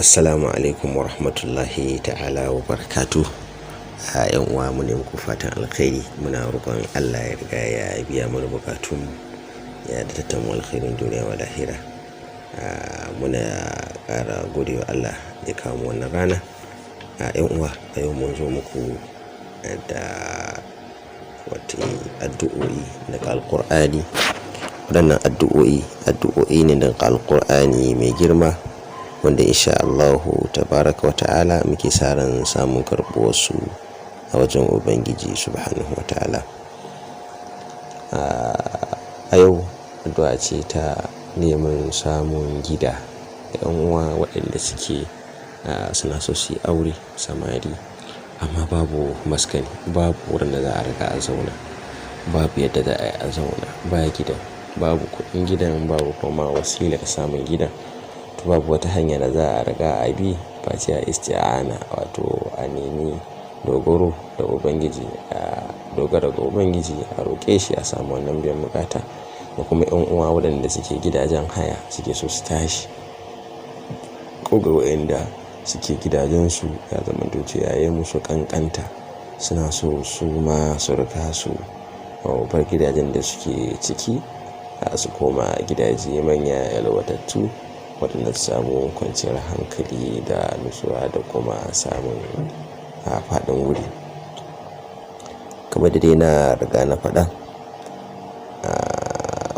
Assalamu alaikum wa rahmatullahi ta'ala wa barakatuh. Yan uwa mu ne muku fatan alkhairi, muna roƙon Allah ya riga ya biya mana bukatun ya da tattamu alkhairin duniya wa lahira. Muna ƙara gode wa Allah ya kawo mu wannan rana. Yan uwa, a yau mun zo muku da wata addu'o'i daga alƙur'ani. Waɗannan addu'o'i ne daga alƙur'ani mai girma, wanda insha Allahu tabaraka wa ta'ala muke sa ran samun karɓuwar su a wajen Ubangiji subhanahu wa ta'ala. A yau addu'a ce ta neman samun gida. Yan uwa waɗanda suke suna so su yi aure, samari, amma babu maskani, babu wurin da za a riga a zauna, babu yadda za a yi a zauna, ba gidan, babu kuɗin gidan, babu kuma wasilar samun gidan. Babu wata hanya da za a riga a bi face a isti'ana, wato a nemi dogaro da Ubangiji, a dogara ga Ubangiji, a roƙe shi a samu wannan biyan bukata. Da kuma yan uwa waɗanda suke gidajen haya suke so su tashi, ko ga waɗanda suke gidajensu ya zama doce yayin musu kankanta, suna so su ma su rika su bar gidajen da suke ciki su koma gidaje manya yalwatattu, waɗanda su samu kwanciyar hankali da nutsuwa da kuma samun faɗin wuri. Kamar da dai na riga na faɗa,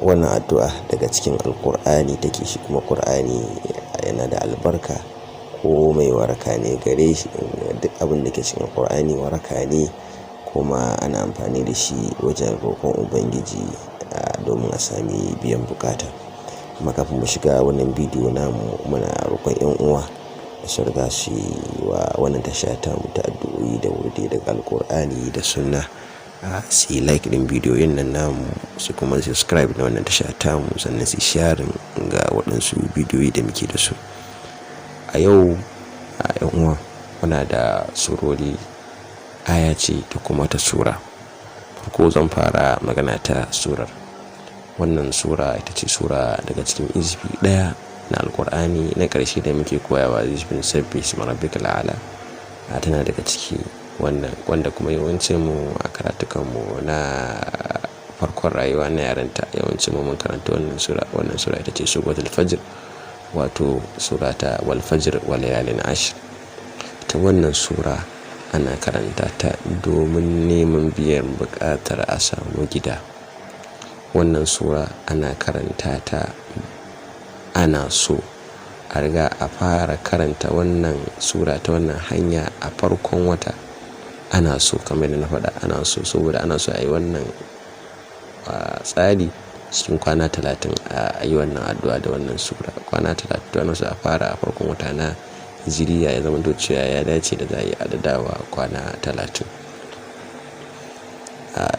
wannan addu'a daga cikin alƙur'ani take, shi kuma ƙur'ani yana da albarka, ko mai waraka ne gare shi. Duk abin da ke cikin alƙur'ani waraka ne, kuma ana amfani da shi wajen roƙon Ubangiji domin a sami biyan bukata. Kuma kafin mu shiga wannan bidiyo namu, muna roƙon yan uwa da su riga su yi wa wannan tasha ta mu ta addu'o'i da wurdi daga alƙur'ani da sunna, su yi like din bidiyoyin nan namu, su kuma subscribe da wannan tasha ta mu, sannan su sharing ga waɗansu bidiyoyi da muke da su. A yau yan uwa muna da surori, aya ce da kuma ta sura. Farko zan fara magana ta surar. Wannan sura ita ce sura daga cikin izbi ɗaya na alƙur'ani na ƙarshe da muke koyawa, izbin sabbi isma rabbikal a'la. Tana daga ciki wanda kuma yawancin mu a karatukan mu na farkon rayuwa na yaranta, yawancin mu mun karanta wannan sura. Wannan sura ita ce suratul fajr, wato surata wal fajr wa layalin ashr. Ta wannan sura ana karanta ta domin neman biyan buƙatar a samu gida. Wannan sura ana karanta ta, ana so a riga a fara karanta wannan sura ta wannan hanya a farkon wata. Ana so, kamar da na faɗa, ana so saboda ana so a yi wannan tsari cikin kwana 30, a yi wannan addu'a da wannan sura kwana 30. Ana so a fara a farkon wata na hijiriya, ya zama cewa ya dace da za a yi adadawa kwana 30.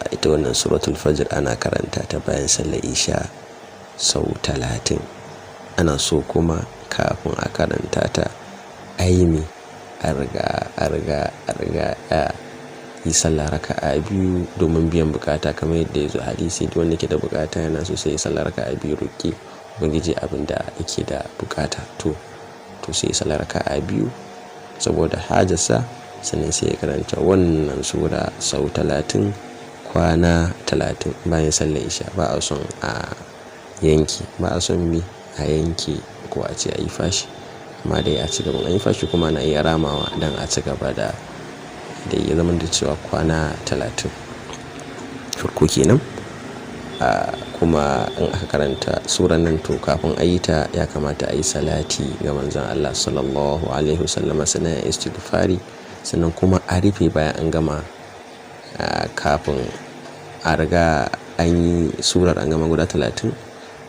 Ita wannan suratul fajr ana karanta ta bayan sallar isha sau 30. Ana so kuma kafin a karanta ta aimi a riga yi sallah raka'a 2 domin biyan bukata, kamar yadda ya zo hadisi. Duk wanda ke da bukata yana so sai sallah raka'a 2, roƙi Ubangiji abin da yake da bukata, to sai sallah raka'a 2 saboda hajarsa, sannan sai ya karanta wannan sura sau 30 kwana 30 bayan sallar isha. Ba a son a yanki, ba a son a yanke ko a ce a yi fashi, amma dai a ci gaba. A yi fashi kuma na iya ramawa don a ci gaba da ya zama da cewa kwana 30 farko kenan. Kuma in aka karanta suran nan, to kafin a yi ta ya kamata a yi salati ga manzon Allah sallallahu alaihi wasallama, sannan ya istighfari, sannan kuma a rufe bayan an gama. Kafin a riga an yi surar, an gama guda 30,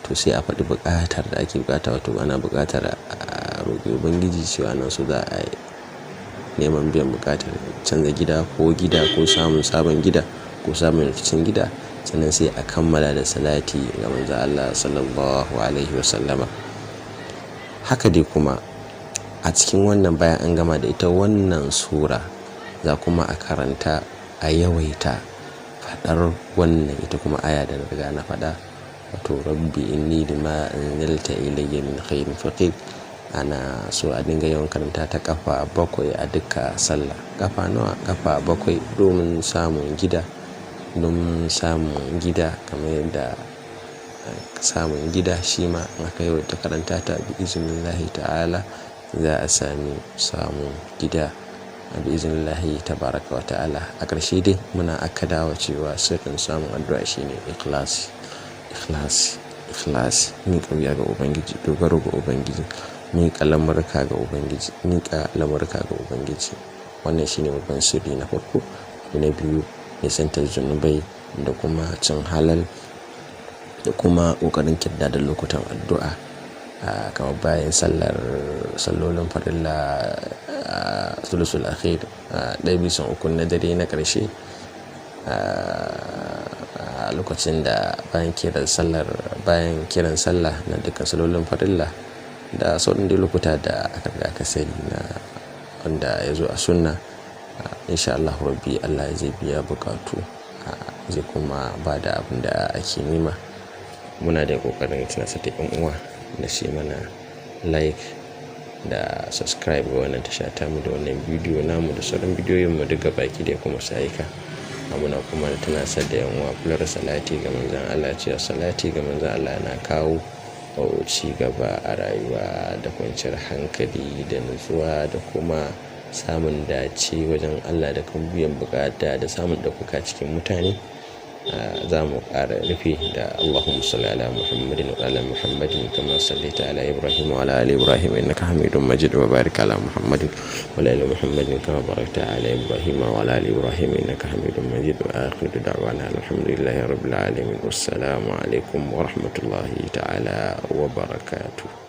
to sai a faɗi buƙatar da ake buƙata. Wato ana buƙatar a roƙi Ubangiji cewa nan su za a yi neman biyan buƙatar canza gida ko samun sabon gida ko samun rikicin gida. Sannan sai a kammala da salati ga manzon Allah sallallahu alaihi wasallama. Haka dai kuma a cikin wannan, bayan an gama da ita wannan sura, za kuma a karanta, a yawaita faɗar wannan ita kuma aya da na riga na faɗa, wato rabbi inni lima anzalta ilayya min khairin faqir ana so a dinga yawan karanta ta kafa 7 a duka sallah. Kafa nawa? Kafa 7 domin samun gida kamar yadda samun gida shi ma aka yawaita karanta ta bi iznillahi ta'ala za a samun gida bi iznillahi tabaraka wa ta'ala. A ƙarshe dai muna dawo cewa sirrin samun addu'a shine ikhlasi, ni kauya ga ubangiji, dogaro ga ubangiji, miƙa lamurka ga ubangiji. Wannan shine babban sirri na farko. Na biyu, nisantar zunubai da kuma cin halal da kuma ƙoƙarin kirda da lokutan addu'a, kamar bayan sallolin farilla, sulusul akhir, 1/3 na dare na ƙarshe, a lokacin da bayan kiran sallah na dukkan sallolin farilla da sauran lokuta da aka sani na wanda ya zo a sunna. Insha Allah rabbi Allah zai biya bukatu, zai kuma ba da abin da ake nema. Muna da kokarin tunasar da yan uwa da shi mana like da subscribe ga wannan tasha tamu da wannan bidiyo namu da sauran bidiyoyin mu duka baki da kuma sa'ika. Muna kuma tunasar da yan uwa kular salati ga manzon Allah, cewa salati ga manzon Allah yana kawo ci gaba a rayuwa da kwanciyar hankali da nutsuwa da kuma samun dace wajen Allah da kuma biyan bukata da samun ɗaukaka cikin mutane. Za mu ƙara rufe da Allahumma salli ala Muhammadin wa ala Muhammadin kama sallaita ala Ibrahim wa ala ali Ibrahim innaka Hamidum Majid, wa barik ala Muhammadin wa ala ali Muhammadin kama barakta ala Ibrahim wa ala ali Ibrahim innaka Hamidum Majid. Wa akhiru da'wana alhamdulillahi rabbil alamin. Wassalamu alaikum wa rahmatullahi ta'ala wa barakatuh.